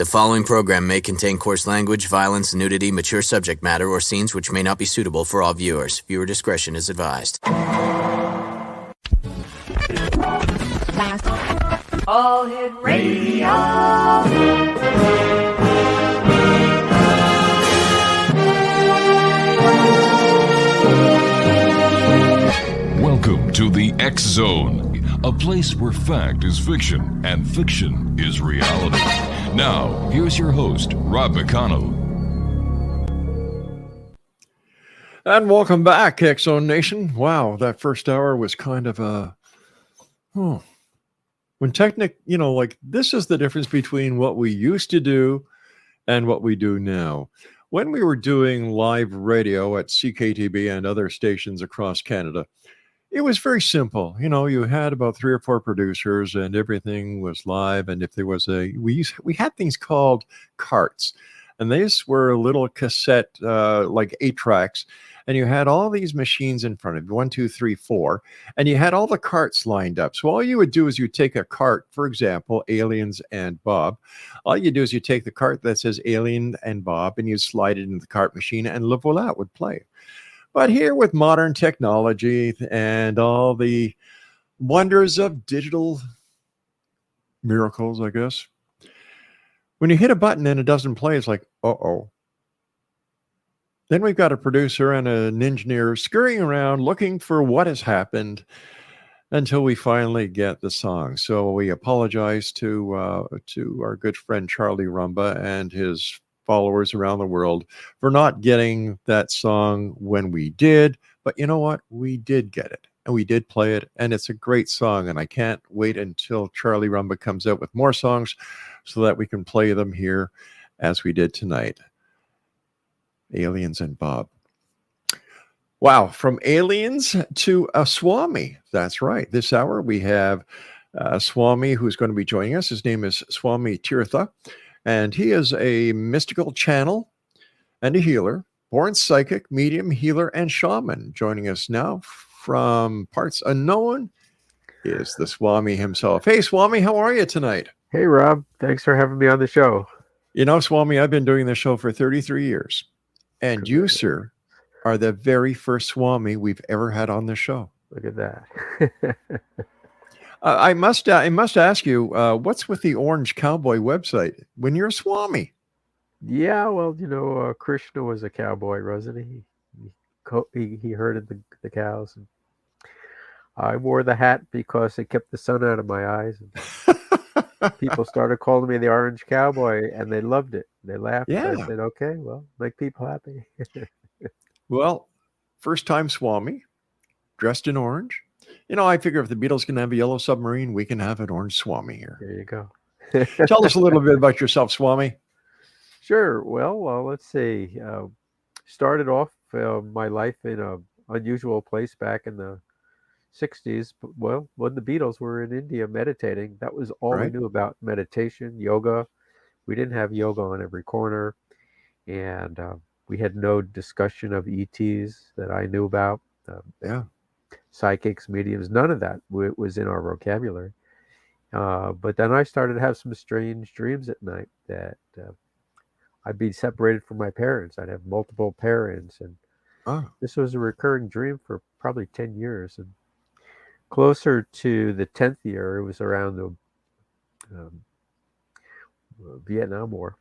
The following program may contain coarse language, violence, nudity, mature subject matter, or scenes which may not be suitable for all viewers. Viewer discretion is advised. All Hit Radio. Welcome to the X Zone, a place where fact is fiction and fiction is reality. Now, here's your host, Rob McConnell. And welcome back, X Zone Nation. Wow, that first hour was kind of a... When this is the difference between what we used to do and what we do now. When we were doing live radio at CKTB and other stations across Canada, it was very simple. You know, you had about 3 or 4 producers and everything was live. And if there was we had things called carts, and these were little cassette, like 8 tracks. And you had all these machines in front of you, 1, 2, 3, 4, and you had all the carts lined up. So all you would do is you take a cart, for example, Aliens and Bob. All you do is you take the cart that says Alien and Bob, and you slide it into the cart machine, and Le Voilà would play. But here with modern technology and all the wonders of digital miracles, I guess, when you hit a button and it doesn't play, it's like, uh-oh. Then we've got a producer and an engineer scurrying around looking for what has happened until we finally get the song. So we apologize to our good friend Charlie Rumba and his followers around the world for not getting that song when we did. But you know what? We did get it, and we did play it, and it's a great song, and I can't wait until Charlie Rumba comes out with more songs so that we can play them here as we did tonight. Aliens and Bob. Wow, from Aliens to a Swami. That's right. This hour we have Swami who's going to be joining us. His name is Swami TIRTHA, and he is a mystical channel and a healer, born psychic, medium, healer, and shaman. Joining us now from parts unknown is the Swami himself. Hey, Swami, how are you tonight? Hey, Rob. Thanks for having me on the show. You know, Swami, I've been doing this show for 33 years. And you, sir, are the very first Swami we've ever had on the show. Look at that. I must ask you, what's with the Orange Cowboy website when you're a Swami? Yeah, well, you know, Krishna was a cowboy, wasn't he? He herded the cows. And I wore the hat because it kept the sun out of my eyes. And people started calling me the Orange Cowboy, and they loved it. They laughed. Yeah. I said, okay, well, make people happy. Well, first time Swami, dressed in orange. You know, I figure if the Beatles can have a yellow submarine, we can have an orange Swami here. There you go. Tell us a little bit about yourself, Swami. Sure. Well, let's see. Started off my life in an unusual place back in the 60s. Well, when the Beatles were in India meditating, that was all we knew about meditation, yoga. We didn't have yoga on every corner, and we had no discussion of ETs that I knew about. Psychics, mediums, none of that was in our vocabulary. But then I started to have some strange dreams at night that I'd be separated from my parents. I'd have multiple parents, and this was a recurring dream for probably 10 years. And closer to the 10th year, it was around the Vietnam War.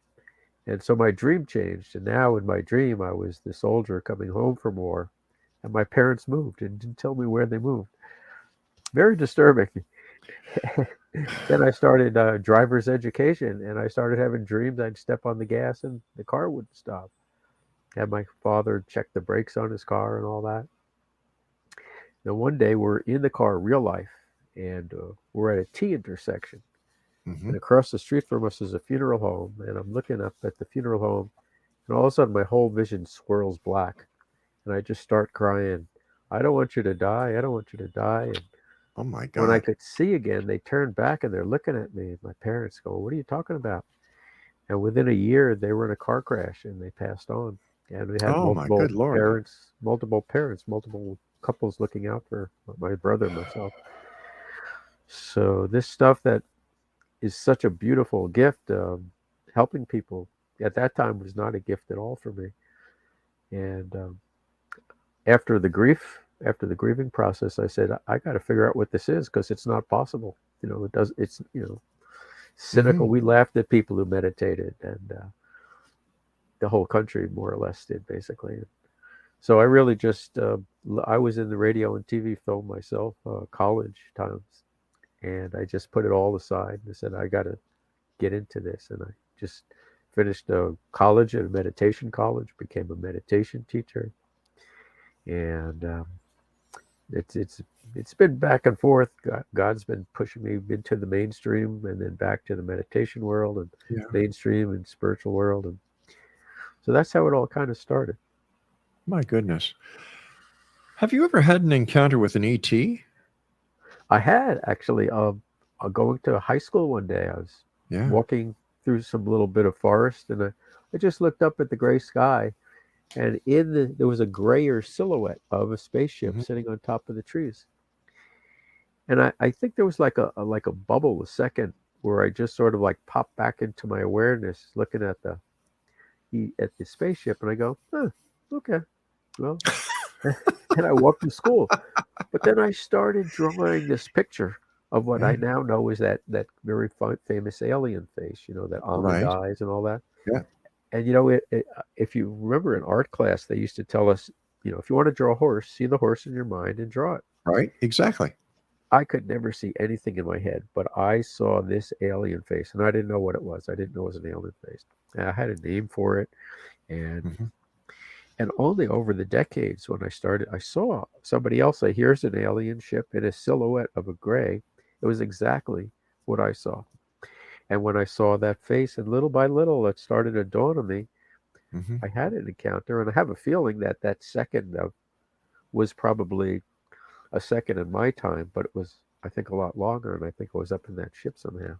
And so my dream changed. And now in my dream, I was the soldier coming home from war. And my parents moved and didn't tell me where they moved. Very disturbing. Then I started driver's education. And I started having dreams. I'd step on the gas and the car wouldn't stop. Had my father check the brakes on his car and all that. Now one day we're in the car, real life. And we're at a T intersection. Mm-hmm. And across the street from us is a funeral home. And I'm looking up at the funeral home. And all of a sudden, my whole vision swirls black. And I just start crying. I don't want you to die. I don't want you to die. And oh, my God. When I could see again, they turned back and they're looking at me. And my parents go, what are you talking about? And within a year, they were in a car crash and they passed on. And we had multiple parents, multiple couples looking out for my brother and myself. So this stuff that is such a beautiful gift helping people at that time was not a gift at all for me. And after the grieving process, I said, I got to figure out what this is, because it's not possible. It's cynical. We laughed at people who meditated, and the whole country more or less did, basically. So I really just, I was in the radio and TV film myself, college times, and I just put it all aside and said, I got to get into this. And I just finished college at a meditation college, became a meditation teacher. And it's been back and forth. God's been pushing me into the mainstream and then back to the meditation world and mainstream and spiritual world. And so that's how it all kind of started. My goodness. Have you ever had an encounter with an ET? I had, actually. Going to high school one day, I was walking through some little bit of forest, and I just looked up at the gray sky, and there was a grayer silhouette of a spaceship sitting on top of the trees. And I think there was like a bubble, a second, where I just sort of like popped back into my awareness, looking at the spaceship, and I go, okay, well, and I walked to school. But then I started drawing this picture of what I now know is that very famous alien face, that almond eyes and all that. Yeah. And if you remember in art class, they used to tell us, if you want to draw a horse, see the horse in your mind and draw it. Right, exactly. I could never see anything in my head, but I saw this alien face, and I didn't know what it was. I didn't know it was an alien face. And I had a name for it, and only over the decades when I started, I saw somebody else say, here's an alien ship in a silhouette of a gray. It was exactly what I saw. And when I saw that face, and little by little, it started to dawn on me, I had an encounter, and I have a feeling that second was probably a second in my time, but it was, I think, a lot longer, and I think I was up in that ship somehow.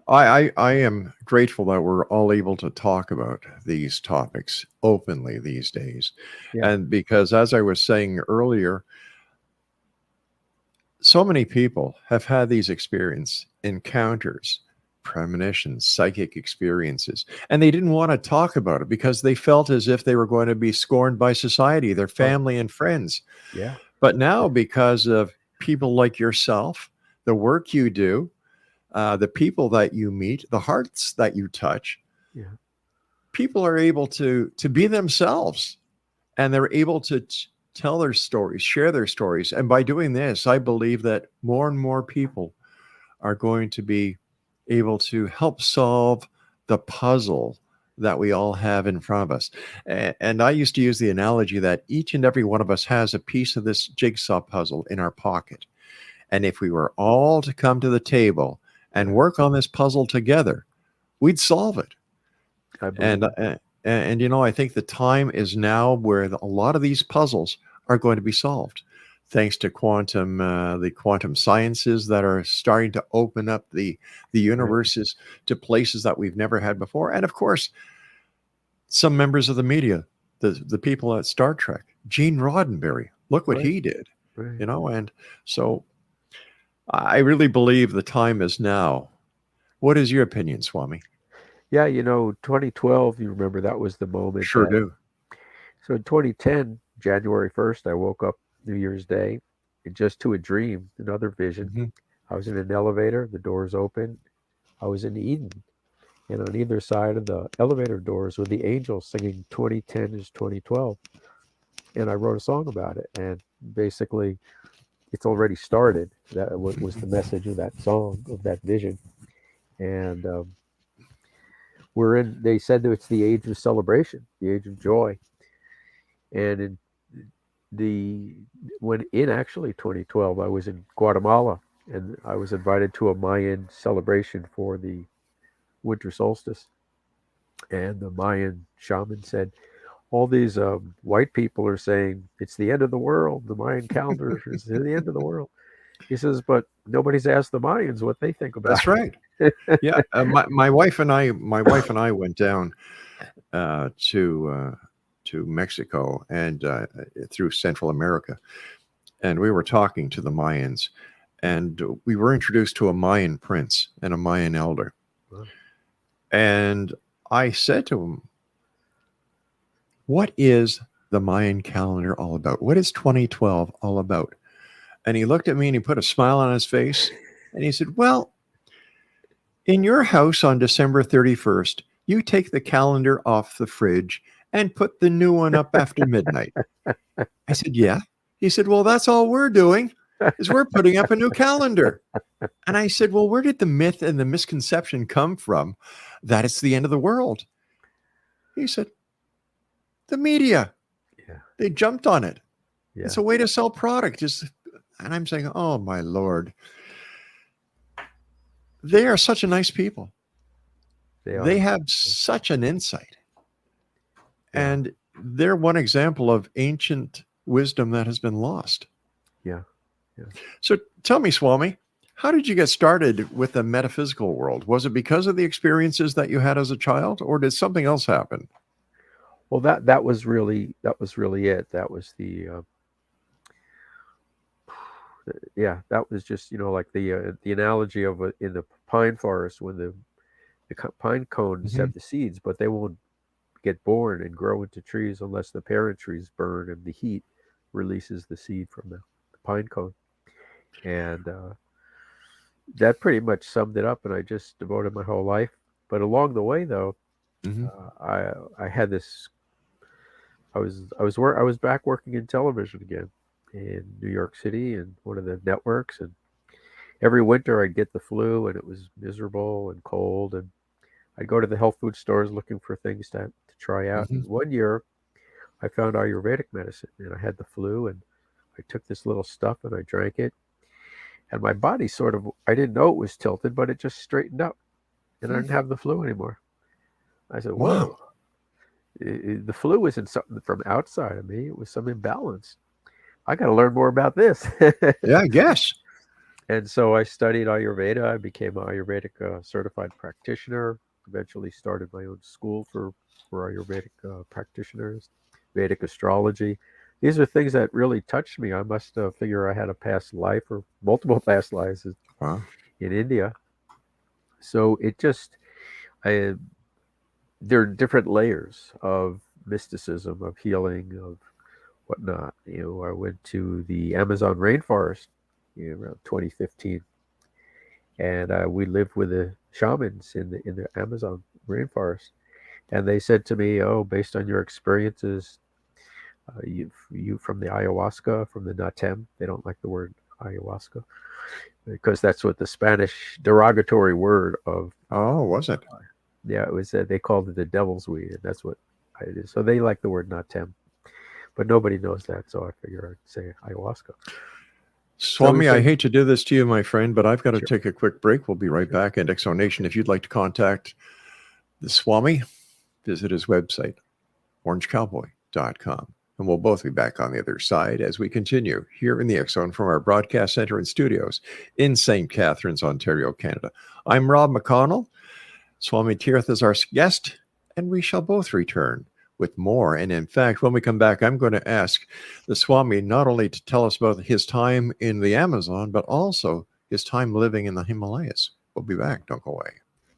I am grateful that we're all able to talk about these topics openly these days. Yeah. And because, as I was saying earlier, so many people have had these encounters, premonitions, psychic experiences, and they didn't want to talk about it because they felt as if they were going to be scorned by society, their family and friends. Yeah. But now, because of people like yourself, the work you do, the people that you meet, the hearts that you touch, people are able to be themselves, and they're able to tell their stories, share their stories. And by doing this, I believe that more and more people are going to be able to help solve the puzzle that we all have in front of us. And I used to use the analogy that each and every one of us has a piece of this jigsaw puzzle in our pocket. And if we were all to come to the table and work on this puzzle together, we'd solve it. And I think the time is now where a lot of these puzzles are going to be solved, thanks to the quantum sciences that are starting to open up the universes to places that we've never had before. And of course, some members of the media, the people at Star Trek, Gene Roddenberry, look what he did, and so I really believe the time is now. What is your opinion, Swami? Yeah, 2012, you remember, that was the moment. Sure do. So in 2010, January 1st, I woke up New Year's Day just to a dream, another vision. I was in an elevator, the doors open. I was in Eden, and on either side of the elevator doors were the angels singing 2010 is 2012. And I wrote a song about it, and basically it's already started. That was the message of that song, of that vision. And they said that it's the age of celebration, the age of joy. And in actually 2012, I was in Guatemala, and I was invited to a Mayan celebration for the winter solstice. And the Mayan shaman said, all these white people are saying it's the end of the world. The Mayan calendar is the end of the world. He says, but nobody's asked the Mayans what they think about it. That's right. Yeah, my wife and I went down to Mexico and through Central America, and we were talking to the Mayans, and we were introduced to a Mayan prince and a Mayan elder. And I said to him, what is the Mayan calendar all about? What is 2012 all about? And he looked at me and he put a smile on his face. And he said, well, in your house on December 31st, you take the calendar off the fridge and put the new one up after midnight. I said, yeah. He said, well, that's all we're doing is we're putting up a new calendar. And I said, well, where did the myth and the misconception come from that it's the end of the world? He said, the media. Yeah. They jumped on it. Yeah. It's a way to sell product. And I'm saying, oh, my Lord. They are such a nice people. They have such an insight. Yeah. And they're one example of ancient wisdom that has been lost. Yeah. Yeah. So tell me, Swami, how did you get started with the metaphysical world? Was it because of the experiences that you had as a child, or did something else happen? Well, that was really it. That was the that was just, like the analogy of in the pine forest when the pine cones have the seeds, but they won't get born and grow into trees unless the parent trees burn and the heat releases the seed from the pine cone. And that pretty much summed it up, and I just devoted my whole life. But along the way, though, I had this. I was back working in television again in New York City and one of the networks, and every winter I'd get the flu, and it was miserable and cold, and I'd go to the health food stores looking for things to try out. And one year I found Ayurvedic medicine, and I had the flu, and I took this little stuff and I drank it, and my body I didn't know it was tilted, but it just straightened up, and I didn't have the flu anymore. I said, whoa. Wow. The flu wasn't something from outside of me. It was some imbalance. I got to learn more about this. Yeah, I guess. And so I studied Ayurveda. I became an Ayurvedic certified practitioner. Eventually started my own school for Ayurvedic practitioners, Vedic astrology. These are things that really touched me. I must figure I had a past life or multiple past lives in India. So it just, there are different layers of mysticism, of healing, of whatnot. I went to the Amazon rainforest around 2015, and we lived with the shamans in the Amazon rainforest, and they said to me, "Oh, based on your experiences, you from the ayahuasca, from the natem." They don't like the word ayahuasca because that's what the Spanish derogatory word of. Oh, was it? Yeah, it was. They called it the devil's weed, and that's what it is. So they like the word natem, but nobody knows that. So I figure I'd say ayahuasca. Swami, I hate to do this to you, my friend, but I've got to take a quick break. We'll be right back. And Exonation, if you'd like to contact the Swami, visit his website, orangecowboy.com. And we'll both be back on the other side as we continue here in the X-Zone from our broadcast center and studios in St. Catharines, Ontario, Canada. I'm Rob McConnell. Swami TIRTHA is our guest, and we shall both return with more. And in fact, when we come back, I'm going to ask the Swami not only to tell us about his time in the Amazon, but also his time living in the Himalayas. We'll be back. Don't go away.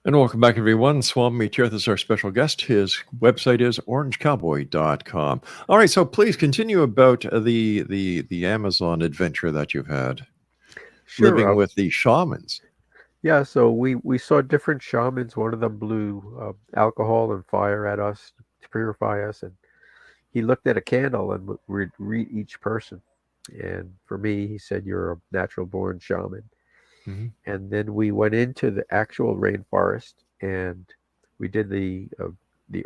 And welcome back, everyone. Swami TIRTHA is our special guest. His website is orangecowboy.com. All right, so please continue about the Amazon adventure that you've had. Sure, living with the shamans. Yeah, so we saw different shamans. One of them blew alcohol and fire at us to purify us, and he looked at a candle and would read each person. And for me, he said, "You're a natural born shaman." Mm-hmm. And then we went into the actual rainforest, and we did the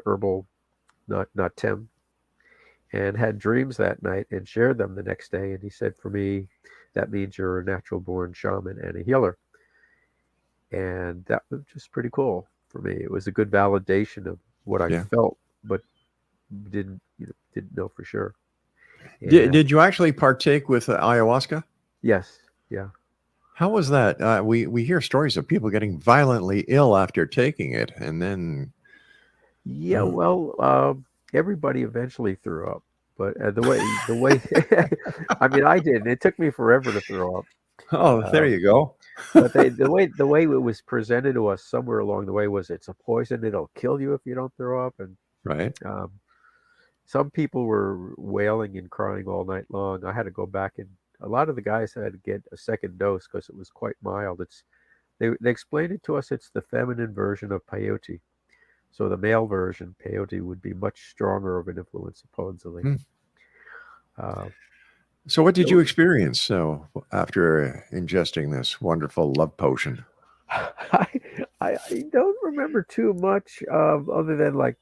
herbal natem, and had dreams that night and shared them the next day. And he said, for me, that means you're a natural born shaman and a healer. And that was just pretty cool for me. It was a good validation of what I felt, but didn't know for sure. Did you actually partake with ayahuasca? Yes. Yeah. How was that? We hear stories of people getting violently ill after taking it, and then. Yeah. Well, everybody eventually threw up, but the way I mean, I did. It took me forever to throw up. Oh, there you go. But the way it was presented to us somewhere along the way was it's a poison, it'll kill you if you don't throw up. And Right. some people were wailing and crying all night long. I had to go back, and a lot of the guys had to get a second dose because it was quite mild. They explained it to us. It's the feminine version of peyote. So the male version, peyote, would be much stronger of an influence, supposedly. Hmm. Uh, So, what did you experience after ingesting this wonderful love potion? I don't remember too much other than like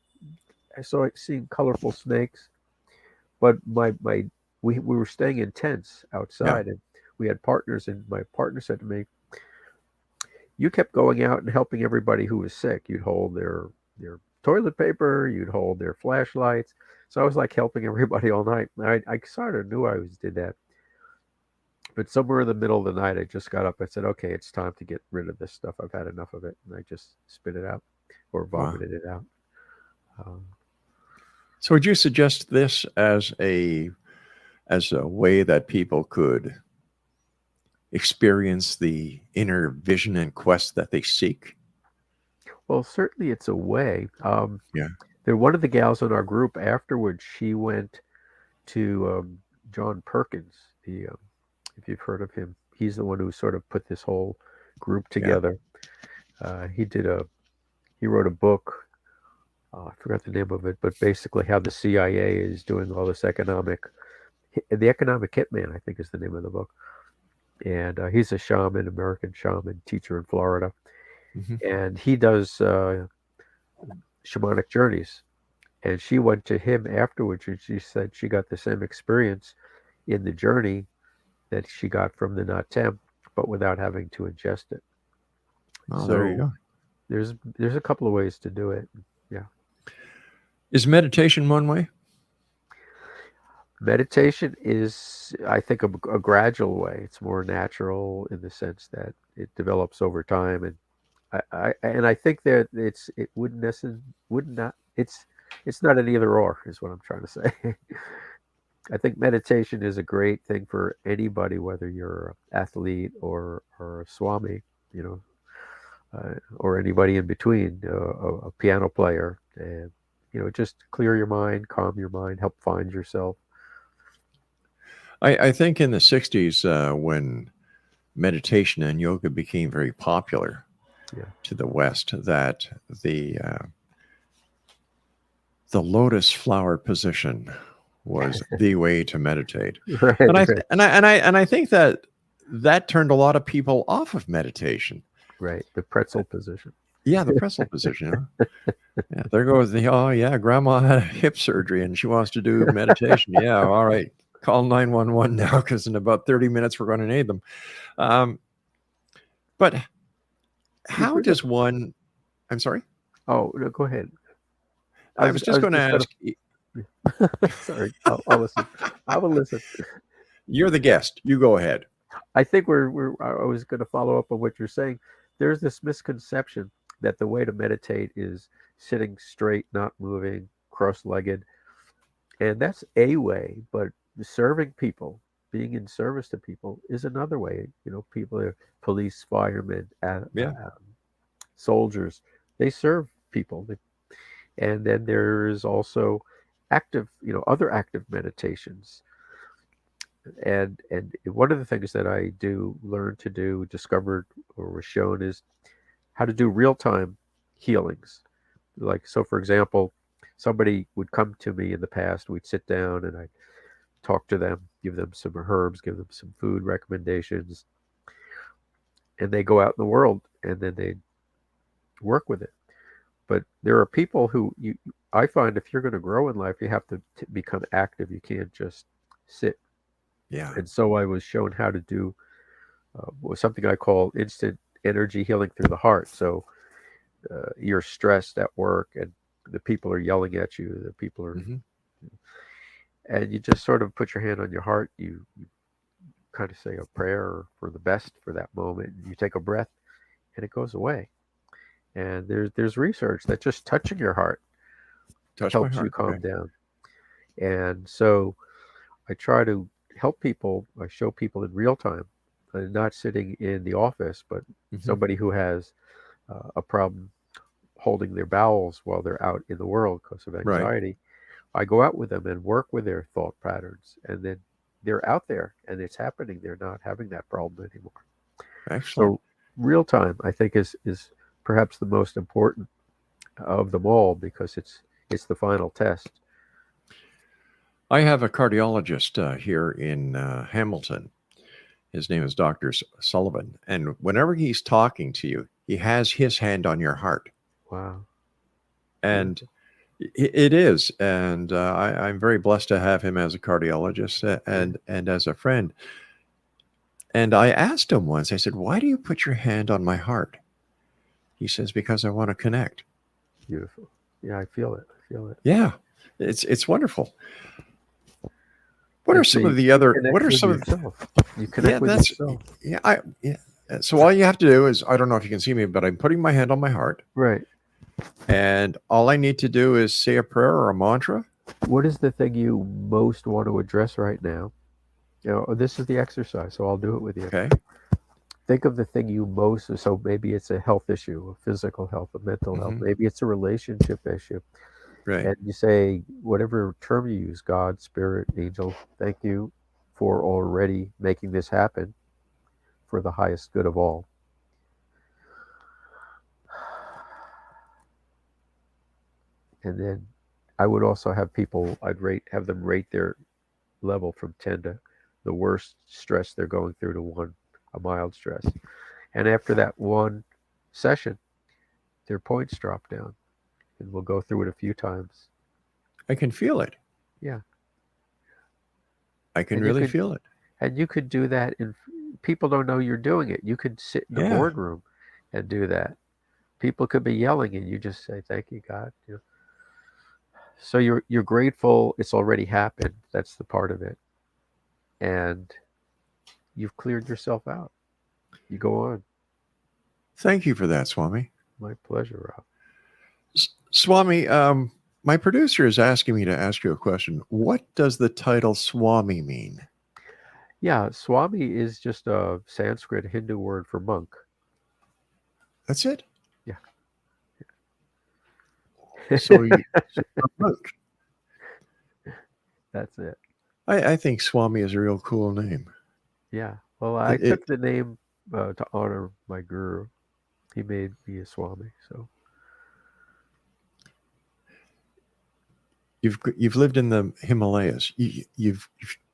I saw seeing colorful snakes, but we were staying in tents outside, and we had partners, and my partner said to me, "You kept going out and helping everybody who was sick. You'd hold their toilet paper, you'd hold their flashlights." So I was like helping everybody all night. I sort of knew I always did that. But somewhere in the middle of the night, I just got up. I said, okay, it's time to get rid of this stuff. I've had enough of it. And I just spit it out or vomited it out. So would you suggest this as a way that people could experience the inner vision and quest that they seek? Well, certainly it's a way. Yeah. One of the gals in our group afterwards, she went to John Perkins, if you've heard of him. He's the one who sort of put this whole group together. He wrote a book. I forgot the name of it, but basically how the CIA is doing all this the economic hitman, I think is the name of the book. And he's a shaman, American shaman, teacher in Florida. Mm-hmm. And he does shamanic journeys. And she went to him afterwards, and she said she got the same experience in the journey that she got from the Natem, but without having to ingest it. Oh, so there you go. There's a couple of ways to do it. Yeah. Is meditation one way? Meditation is, I think, a gradual way. It's more natural in the sense that it develops over time, and I think that it's not an either or, is what I'm trying to say. I think meditation is a great thing for anybody, whether you're an athlete or a Swami, or anybody in between, a piano player, and just clear your mind, calm your mind, help find yourself. I think in the 60s, when meditation and yoga became very popular to the West, that the lotus flower position was the way to meditate. Right, and I think that turned a lot of people off of meditation. Right, the pretzel position. Yeah, the pretzel position. Yeah, there goes grandma had a hip surgery and she wants to do meditation. Yeah, all right. Call 911 now, because in about 30 minutes we're going to need them. But how does one... I'm sorry? Oh, no, go ahead. I was just going to ask... Sorry, I'll listen. I will listen. You're the guest. You go ahead. I think I was going to follow up on what you're saying. There's this misconception that the way to meditate is sitting straight, not moving, cross-legged. And that's a way, but serving people, being in service to people, is another way. People are police, firemen, soldiers. They serve people. And then there's also other active meditations. And one of the things that I discovered or was shown, is how to do real-time healings. Like, so for example, somebody would come to me in the past, we'd sit down and I'd talk to them, give them some herbs, give them some food recommendations, and they go out in the world and then they work with it. But there are people who I find, if you're going to grow in life, you have to become active. You can't just sit. Yeah. And so I was shown how to do something I call instant energy healing through the heart. So you're stressed at work and the people are yelling at you. The people are, and you just sort of put your hand on your heart. You kind of say a prayer for the best for that moment. You take a breath, and it goes away. And there's research that just touching your heart helps you calm down. And so I try to help people. I show people in real time not sitting in the office, but Mhm. somebody who has a problem holding their bowels while they're out in the world because of Right. anxiety, I go out with them and work with their thought patterns, and then they're out there and it's happening. They're not having that problem anymore. Excellent. So real time, I think, is perhaps the most important of them all because it's the final test. I have a cardiologist here in Hamilton. His name is Dr. Sullivan. And whenever he's talking to you, he has his hand on your heart. Wow. And it is. And I'm very blessed to have him as a cardiologist and as a friend. And I asked him once, I said, why do you put your hand on my heart? He says, because I want to connect. Beautiful. Yeah, I feel it. Yeah, it's wonderful. What are some of the other? What are some of yourself? You connect with yourself. Yeah. So all you have to do is, I don't know if you can see me, but I'm putting my hand on my heart, Right. and all I need to do is say a prayer or a mantra. What is the thing you most want to address right now? This is the exercise, so I'll do it with you. Okay. Think of the thing you most. So maybe it's a health issue, a physical health, a mental health. Maybe it's a relationship issue. Right. And you say whatever term you use, God, Spirit, Angel, thank you for already making this happen for the highest good of all. And then I would also have people, have them rate their level from 10 to the worst stress they're going through to 1, a mild stress. And after that one session, their points drop down. And we'll go through it a few times. I can feel it. Yeah. I can really feel it. And you could do that, and people don't know you're doing it. You could sit in the boardroom and do that. People could be yelling, and you just say, "Thank you, God." So you're grateful. It's already happened. That's the part of it, and you've cleared yourself out. You go on. Thank you for that, Swami. My pleasure, Rob. Swami, my producer is asking me to ask you a question. What does the title Swami mean? Yeah, Swami is just a Sanskrit Hindu word for monk. That's it? Yeah. So you're a monk. That's it. I think Swami is a real cool name. Yeah. Well, I took the name to honor my guru. He made me a Swami, so. You've lived in the Himalayas. You've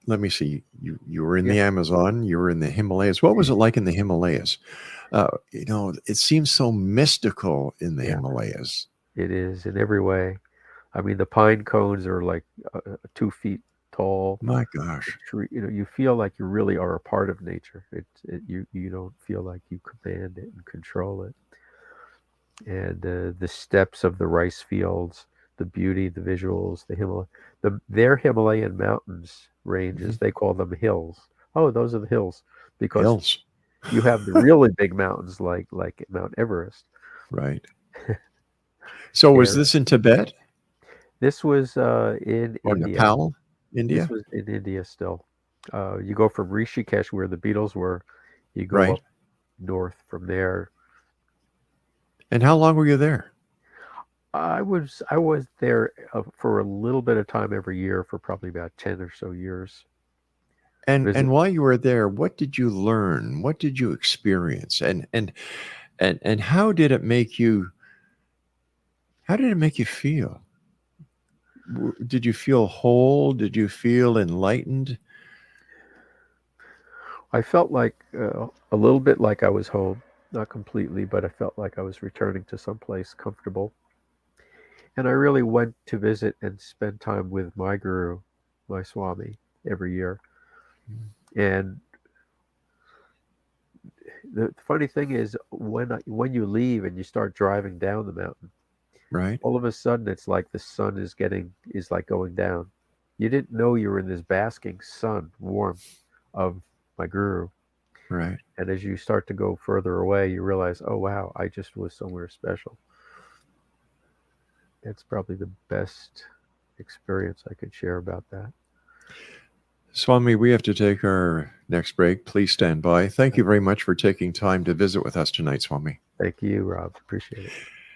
let me see. You were in the Amazon. You were in the Himalayas. What was it like in the Himalayas? It seems so mystical in the Himalayas. It is in every way. I mean, the pine cones are like 2 feet tall. My gosh. You feel like you really are a part of nature. You don't feel like you command it and control it. And the steps of the rice fields, the beauty, the visuals, their Himalayan mountains ranges, they call them hills. Oh, those are the hills because you have the really big mountains like Mount Everest. Right. So was this in Tibet? This was in India. Nepal, India? This was in India still. You go from Rishikesh, where the Beatles were. You go up north from there. And how long were you there? I was there for a little bit of time every year for probably about 10 or so years. And while you were there, what did you learn? What did you experience? And how did it make you? How did it make you feel? Did you feel whole? Did you feel enlightened? I felt like a little bit like I was home, not completely, but I felt like I was returning to someplace comfortable. And I really went to visit and spend time with my guru, my Swami, every year. And the funny thing is, when you leave and you start driving down the mountain, right, all of a sudden it's like the sun is like going down. You didn't know you were in this basking sun warmth of my guru. Right. And as you start to go further away, you realize, oh wow, I just was somewhere special. That's probably the best experience I could share about that. Swami, we have to take our next break. Please stand by. Thank you very much for taking time to visit with us tonight, Swami. Thank you, Rob. Appreciate it.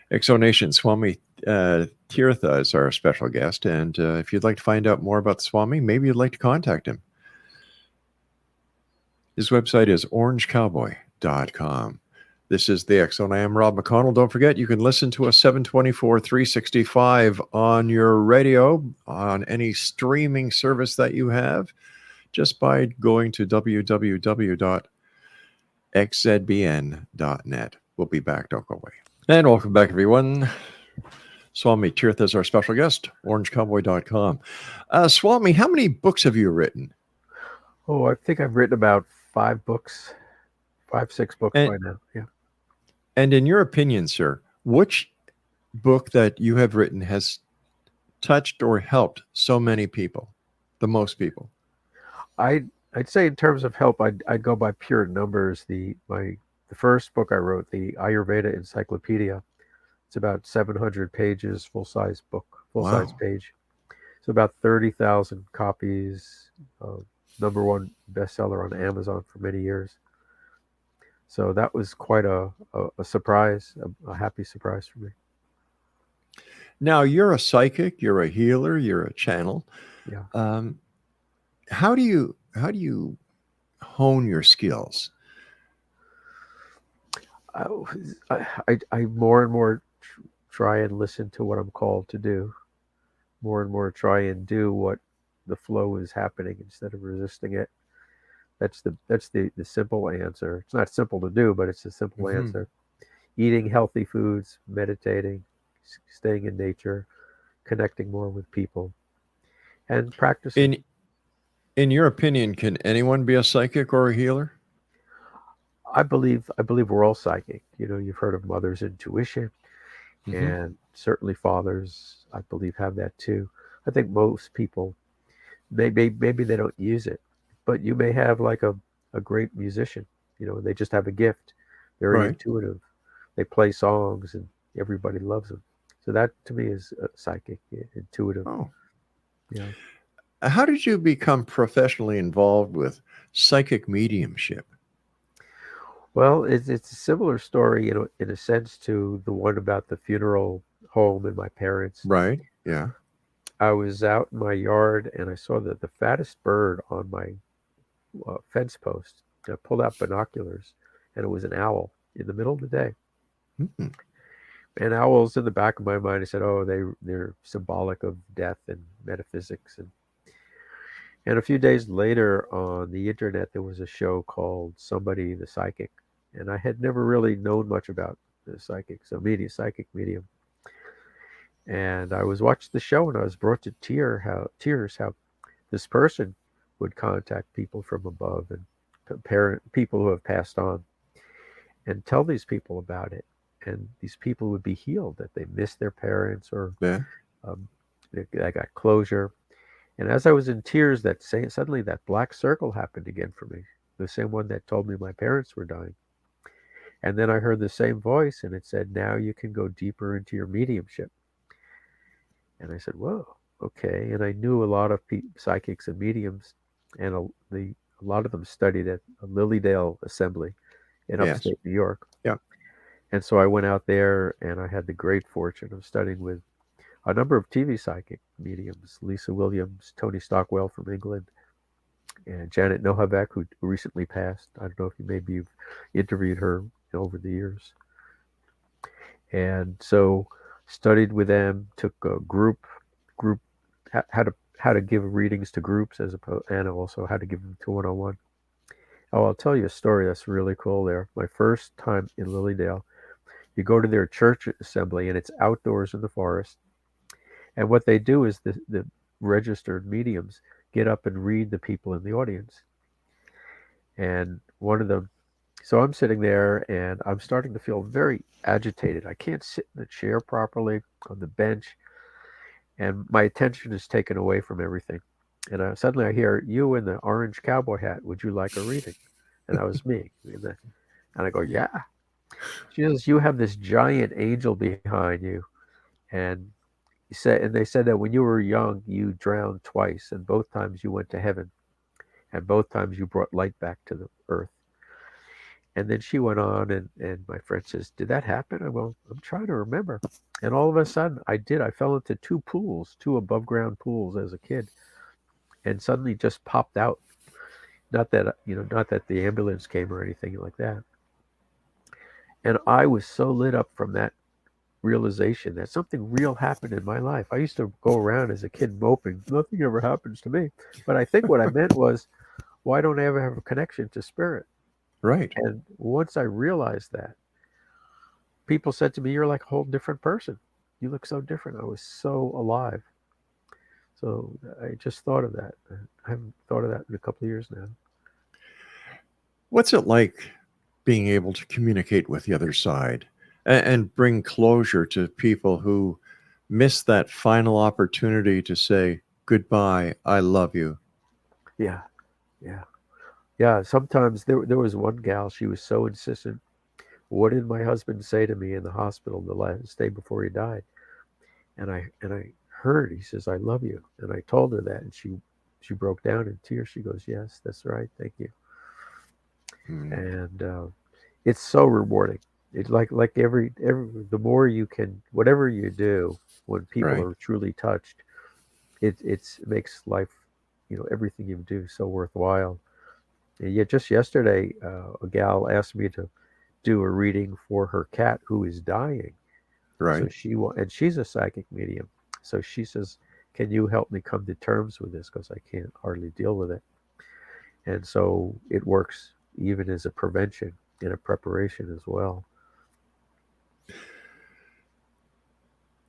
Exonation, Swami TIRTHA is our special guest. And if you'd like to find out more about Swami, maybe you'd like to contact him. His website is orangecowboy.com. This is the X Zone. I am Rob McConnell. Don't forget, you can listen to us 724, 365 on your radio, on any streaming service that you have, just by going to www.xzbn.net. We'll be back. Don't go away. And welcome back, everyone. Swami TIRTHA is our special guest, orangecowboy.com. Swami, how many books have you written? Oh, I think I've written about 5 books, 6 books by now. Yeah. And in your opinion, sir, which book that you have written has touched or helped so many people, the most people? I'd say in terms of help, I'd go by pure numbers. The first book I wrote, the Ayurveda Encyclopedia, it's about 700 pages, full-size book, full-size page. It's about 30,000 copies, #1 bestseller on Amazon for many years. So that was quite a surprise, a happy surprise for me. Now, you're a psychic, you're a healer, you're a channel. Yeah. How do you hone your skills? I more and more try and listen to what I'm called to do. More and more try and do what the flow is happening instead of resisting it. That's the simple answer. It's not simple to do, but it's a simple answer. Eating healthy foods, meditating, staying in nature, connecting more with people, and practicing. In your opinion, can anyone be a psychic or a healer? I believe we're all psychic. You know, you've heard of mother's intuition, and certainly fathers, I believe, have that too. I think most people, maybe they don't use it, but you may have like a great musician. You know, they just have a gift, very intuitive. They play songs and everybody loves them. So that to me is psychic, intuitive. Oh, yeah. How did you become professionally involved with psychic mediumship? Well, it's a similar story, you know, in a sense to the one about the funeral home and my parents. Right. Yeah. I was out in my yard and I saw the fattest bird on my fence post. I pulled out binoculars and it was an owl in the middle of the day. And owls, in the back of my mind, I said, oh, they're symbolic of death and metaphysics. And a few days later on the internet, there was a show called Somebody the Psychic. And I had never really known much about the psychic, so psychic medium. And I was watching the show and I was brought to tears how this person would contact people from above and people who have passed on and tell these people about it. And these people would be healed, that they missed their parents or they got closure. And as I was in tears, suddenly that black circle happened again for me, the same one that told me my parents were dying. And then I heard the same voice and it said, now you can go deeper into your mediumship. And I said, whoa, okay. And I knew a lot of psychics and mediums, and a lot of them studied at Lilydale Assembly in upstate New York. Yeah. And so I went out there and I had the great fortune of studying with a number of TV psychic mediums, Lisa Williams, Tony Stockwell from England, and Janet Nohavec, who recently passed. I don't know if you've interviewed her over the years. And so studied with them, took a group how to give readings to groups and also how to give them to one-on-one. Oh, I'll tell you a story that's really cool there. My first time in Lilydale, you go to their church assembly and it's outdoors in the forest. And what they do is the registered mediums get up and read the people in the audience. And one of them, so I'm sitting there and I'm starting to feel very agitated. I can't sit in the chair properly on the bench. And my attention is taken away from everything. And suddenly I hear, you in the orange cowboy hat, would you like a reading? And that was me. And I go, yeah. She says, you have this giant angel behind you. And they said that when you were young, you drowned twice, and both times you went to heaven. and both times you brought light back to the earth. And then she went on, and my friend says, did that happen? I'm trying to remember. And all of a sudden, I did. I fell into two pools, two above ground pools as a kid, and suddenly just popped out. Not that, not that the ambulance came or anything like that. And I was so lit up from that realization that something real happened in my life. I used to go around as a kid moping, nothing ever happens to me. But I think what I meant was, why don't I ever have a connection to spirit? Right. And once I realized that, people said to me, you're like a whole different person. You look so different. I was so alive. So I just thought of that. I haven't thought of that in a couple of years now. What's it like being able to communicate with the other side and bring closure to people who miss that final opportunity to say goodbye, I love you? Yeah, yeah, yeah. Sometimes there was one gal. She was so insistent. What did my husband say to me in the hospital the last day before he died? And I heard he says, I love you. And I told her that, and she broke down in tears. She goes, yes, that's right, thank you. And it's so rewarding. It's like every the more you can, whatever you do, when people Right. are truly touched, it makes life, everything you do so worthwhile. And yet, just yesterday, a gal asked me to do a reading for her cat who is dying. So Right. and she's a psychic medium. So she says, "Can you help me come to terms with this? Because I can't hardly deal with it." And so it works even as a prevention and a preparation as well.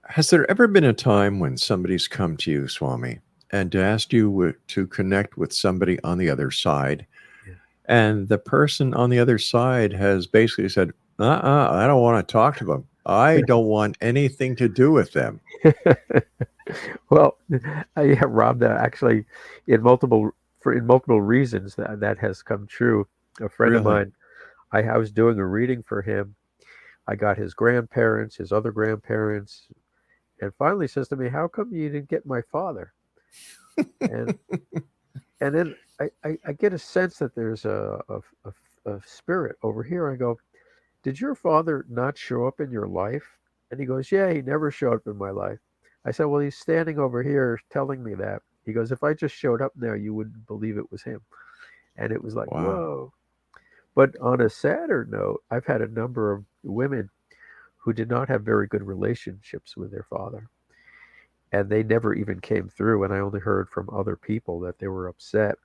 Has there ever been a time when somebody's come to you, Swami, and asked you to connect with somebody on the other side, Yeah. and the person on the other side has basically said, I don't want to talk to them. I don't want anything to do with them. Well, yeah, Rob, that actually, in multiple reasons, that has come true. A friend of Really? mine, I was doing a reading for him. I got his grandparents, his other grandparents, and finally says to me, "How come you didn't get my father?" And and then I get a sense that there's a spirit over here. I go, "Did your father not show up in your life?" And he goes, "Yeah, he never showed up in my life." I said, "Well, he's standing over here telling me that." He goes, "If I just showed up now, you wouldn't believe it was him." And it was like, Wow. whoa. But on a sadder note, I've had a number of women who did not have very good relationships with their father. And they never even came through. And I only heard from other people that they were upset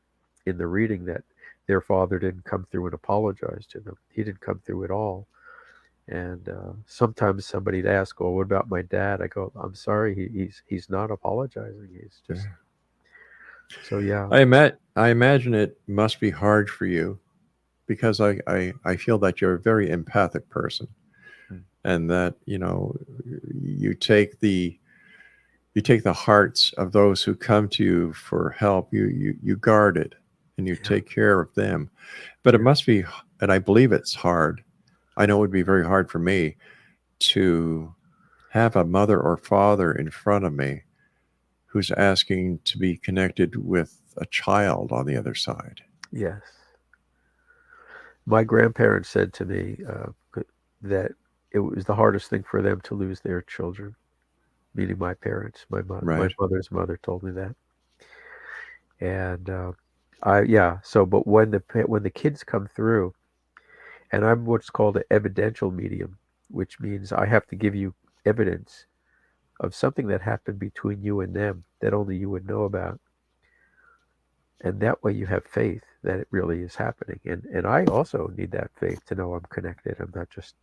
in the reading that their father didn't come through and apologize to them. He didn't come through at all. And sometimes somebody'd ask, "Well, what about my dad?" I go, "I'm sorry, he's not apologizing. He's just." So yeah, I imagine it must be hard for you because I feel that you're a very empathic person, and that you take the you take the hearts of those who come to you for help. You guard it and you yeah, take care of them. But it yeah, must be, and I believe it's hard. I know it would be very hard for me to have a mother or father in front of me who's asking to be connected with a child on the other side. yes. My grandparents said to me that it was the hardest thing for them to lose their children, meaning my parents. My Right. mother's mother told me that, and I yeah. So, but when the kids come through, and I'm what's called an evidential medium, which means I have to give you evidence of something that happened between you and them that only you would know about. And that way you have faith that it really is happening. And I also need that faith to know I'm connected. I'm not just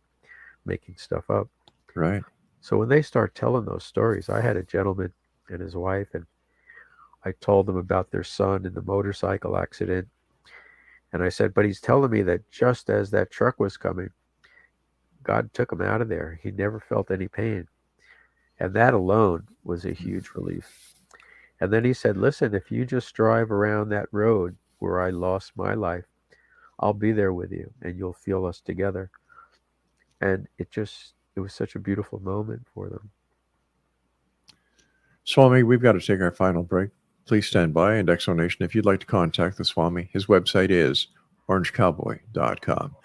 making stuff up. Right. So when they start telling those stories, I had a gentleman and his wife, and I told them about their son in the motorcycle accident. And I said, but he's telling me that just as that truck was coming, God took him out of there. He never felt any pain. And that alone was a huge relief. And then he said, listen, if you just drive around that road where I lost my life, I'll be there with you and you'll feel us together. And it was such a beautiful moment for them. Swami, we've got to take our final break. please stand by. And Exonation, if you'd like to contact the Swami, his website is orangecowboy.com.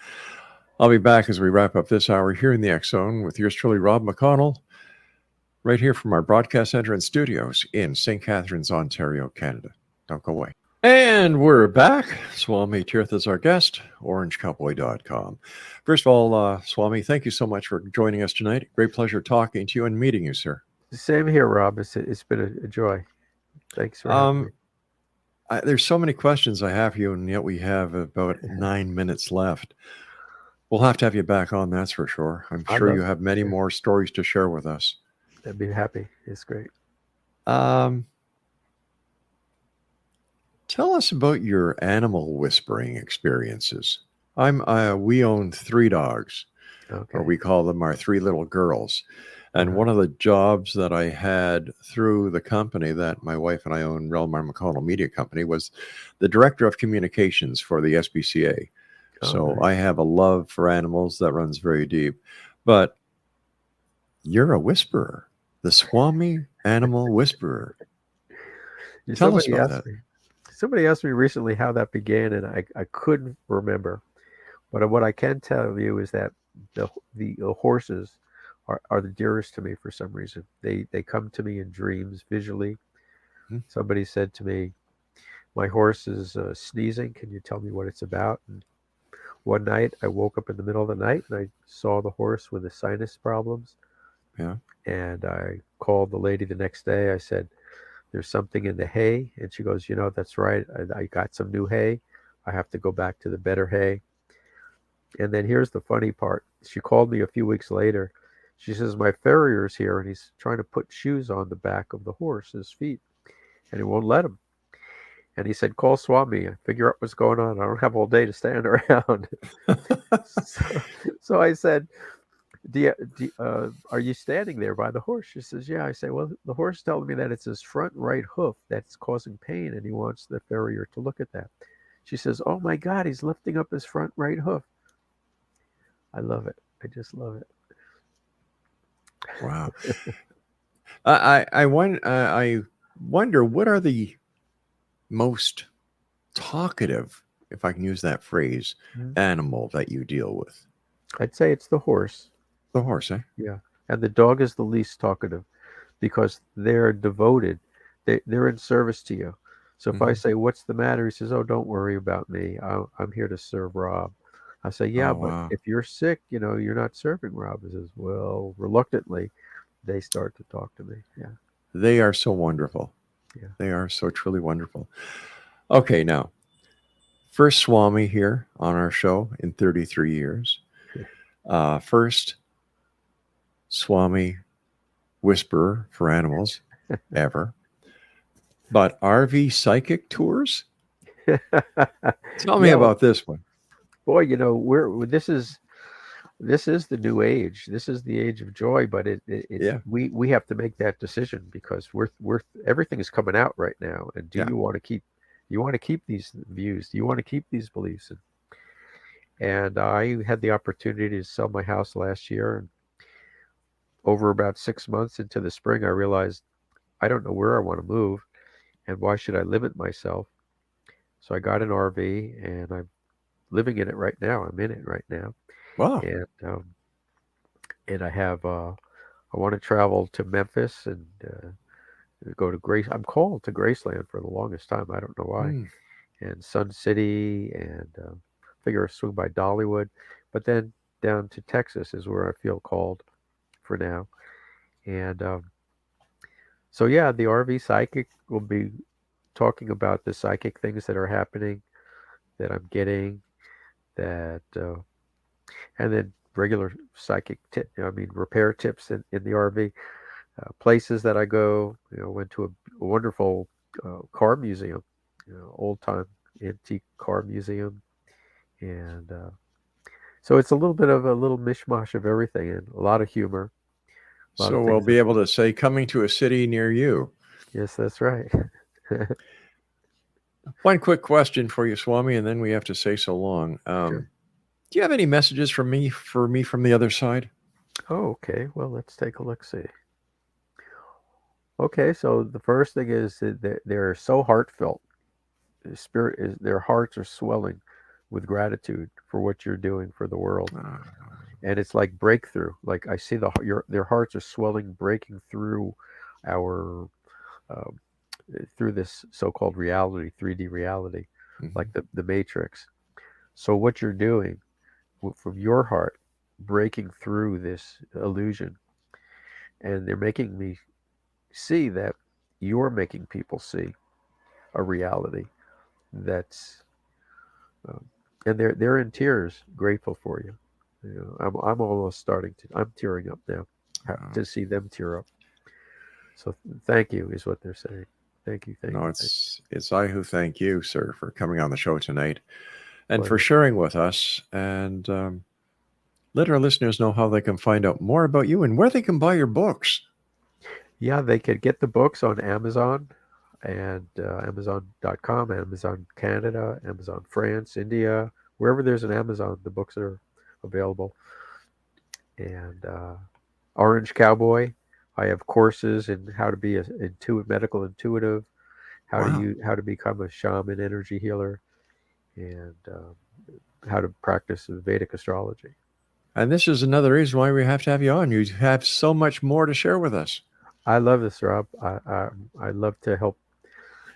I'll be back as we wrap up this hour here in the X Zone with yours truly, Rob McConnell, right here from our broadcast center and studios in St. Catharines, Ontario, Canada. Don't go away. And we're back. Swami Tirtha is our guest, orangecowboy.com. First of all, Swami, thank you so much for joining us tonight. Great pleasure talking to you and meeting you, sir. Same here, Rob. It's been a joy. Thanks for having me. There's so many questions I have for you, and yet we have about 9 minutes left. We'll have to have you back on, that's for sure. I'm sure you have many more stories to share with us. I'd be happy. It's great. Tell us about your animal whispering experiences. We own 3 dogs, or we call them our 3 little girls. And one of the jobs that I had through the company that my wife and I own, REL-MAR McConnell Media Company, was the director of communications for the SPCA. So I have a love for animals that runs very deep. But you're a whisperer, the Swami animal whisperer. Tell us about that. Somebody asked me recently how that began, and I couldn't remember. But what I can tell you is that the horses are the dearest to me for some reason. They come to me in dreams visually. Mm-hmm. Somebody said to me, my horse is sneezing. Can you tell me what it's about? And one night I woke up in the middle of the night and I saw the horse with the sinus problems. Yeah. And I called the lady the next day. I said, there's something in the hay. And she goes, that's right. I got some new hay. I have to go back to the better hay. And then here's the funny part. She called me a few weeks later. She says, my farrier's here and he's trying to put shoes on the back of the horse's feet and he won't let him. And he said, call Swami, figure out what's going on. I don't have all day to stand around. so I said, are you standing there by the horse? She says, yeah. I say, well, the horse telling me that it's his front right hoof that's causing pain and he wants the farrier to look at that. She says, oh my God, he's lifting up his front right hoof. I love it. I just love it. Wow. I wonder what are the most talkative, if I can use that phrase, animal that you deal with? I'd say it's the horse. The horse, eh? Yeah. And the dog is the least talkative because they're devoted. They're in service to you. So if I say, what's the matter? He says, oh, don't worry about me. I'm here to serve Rob. I say, yeah, but if you're sick, you're not serving Rob. He says, well, reluctantly, they start to talk to me. Yeah. They are so wonderful. Yeah. They are so truly wonderful. Okay, now, first Swami here on our show in 33 years. First Swami whisperer for animals ever. But RV psychic tours? Tell me about this one. Boy, this is the new age. This is the age of joy, but we have to make that decision because we're everything is coming out right now. And do you want to keep these views? Do you want to keep these beliefs? And I had the opportunity to sell my house last year, and over about 6 months into the spring, I realized I don't know where I want to move, and why should I limit myself? So I got an RV, and I'm living in it right now. I'm in it right now. Wow. And I have I want to travel to Memphis and go to Grace. I'm called to Graceland for the longest time. I don't know why. And Sun City, and figure I'll swing by Dollywood, but then down to Texas is where I feel called for now. And so yeah, the RV psychic will be talking about the psychic things that are happening, that I'm getting, that and then regular psychic repair tips in the RV, places that I go. Went to a wonderful car museum, old time antique car museum, and so it's a little bit of a little mishmash of everything and a lot of humor. So we'll be able to say coming to a city near you. Yes, that's right. One quick question for you, Swami, and then we have to say so long. Sure. Do you have any messages for me from the other side? Oh, okay. Well, let's take a look. See. Okay, so the first thing is that they're so heartfelt. Their hearts are swelling with gratitude for what you're doing for the world, and it's like breakthrough. Like I see their hearts are swelling, breaking through our um, through this so-called reality, 3D reality, like the Matrix. So what you're doing from your heart, breaking through this illusion, and they're making me see that you're making people see a reality that's um, and they're in tears, grateful for you. You know, I'm almost starting to. I'm tearing up now to see them tear up. So thank you is what they're saying. Thank you, thank No, you, it's I who thank you, sir, for coming on the show tonight and for pleasure. sharing with us, and let our listeners know how they can find out more about you and where they can buy your books. Yeah, they could get the books on Amazon and Amazon.com, Amazon Canada, Amazon France, India, wherever there's an Amazon, the books are available. And Orange Cowboy, I have courses in how to be a medical intuitive, Wow. how to become a shaman energy healer, and how to practice Vedic astrology. And this is another reason why we have to have you on. You have so much more to share with us. I love this, Rob. I love to help.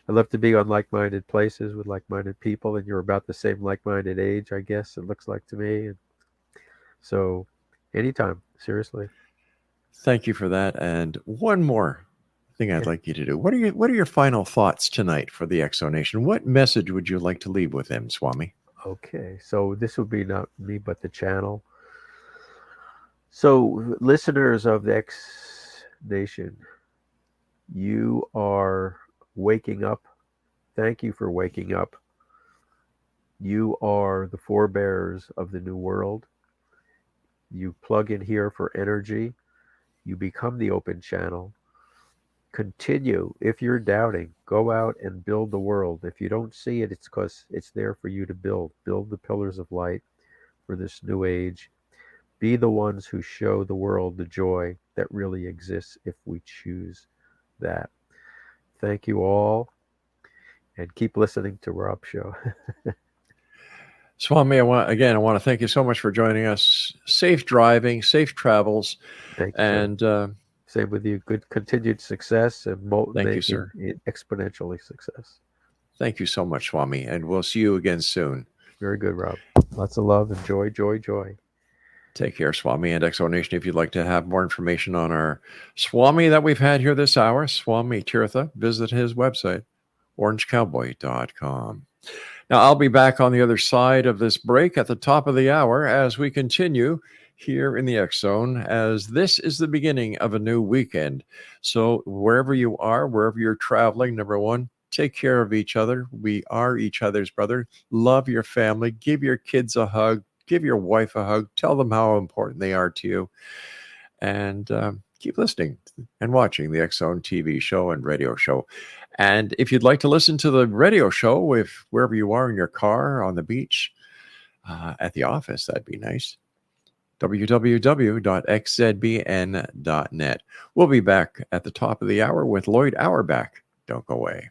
I love to be on like-minded places with like-minded people, and you're about the same like-minded age, I guess it looks like to me. And so, anytime, seriously. Thank you for that. And one more thing I'd Yeah. like you to do. What are your final thoughts tonight for the Exonation? What message would you like to leave with them, Swami? Okay, so this would be not me, but the channel. So, listeners of the X Nation, you are waking up. Thank you for waking up. You are the forebearers of the new world. You plug in here for energy. You become the open channel. Continue. If you're doubting, go out and build the world. If you don't see it, it's because it's there for you to build. Build the pillars of light for this new age. Be the ones who show the world the joy that really exists if we choose that. Thank you all, and keep listening to Rob's show. Swami, I want to thank you so much for joining us. Safe driving, safe travels, Thank you, sir. and Same with you. Good continued success and thank you, sir. exponentially success. Thank you so much, Swami, and we'll see you again soon. Very good, Rob. Lots of love and joy, joy, joy. Take care, Swami and Exonation. If you'd like to have more information on our Swami that we've had here this hour, Swami TIRTHA, visit his website, orangecowboy.com. Now, I'll be back on the other side of this break at the top of the hour as we continue here in the X Zone, as this is the beginning of a new weekend. So wherever you are, wherever you're traveling, number one, take care of each other. We are each other's brother. Love your family. Give your kids a hug. Give your wife a hug. Tell them how important they are to you. And keep listening and watching the X Zone TV show and radio show. And if you'd like to listen to the radio show, if wherever you are in your car, on the beach, at the office, that'd be nice. www.xzbn.net. We'll be back at the top of the hour with Lloyd Auerbach. Don't go away.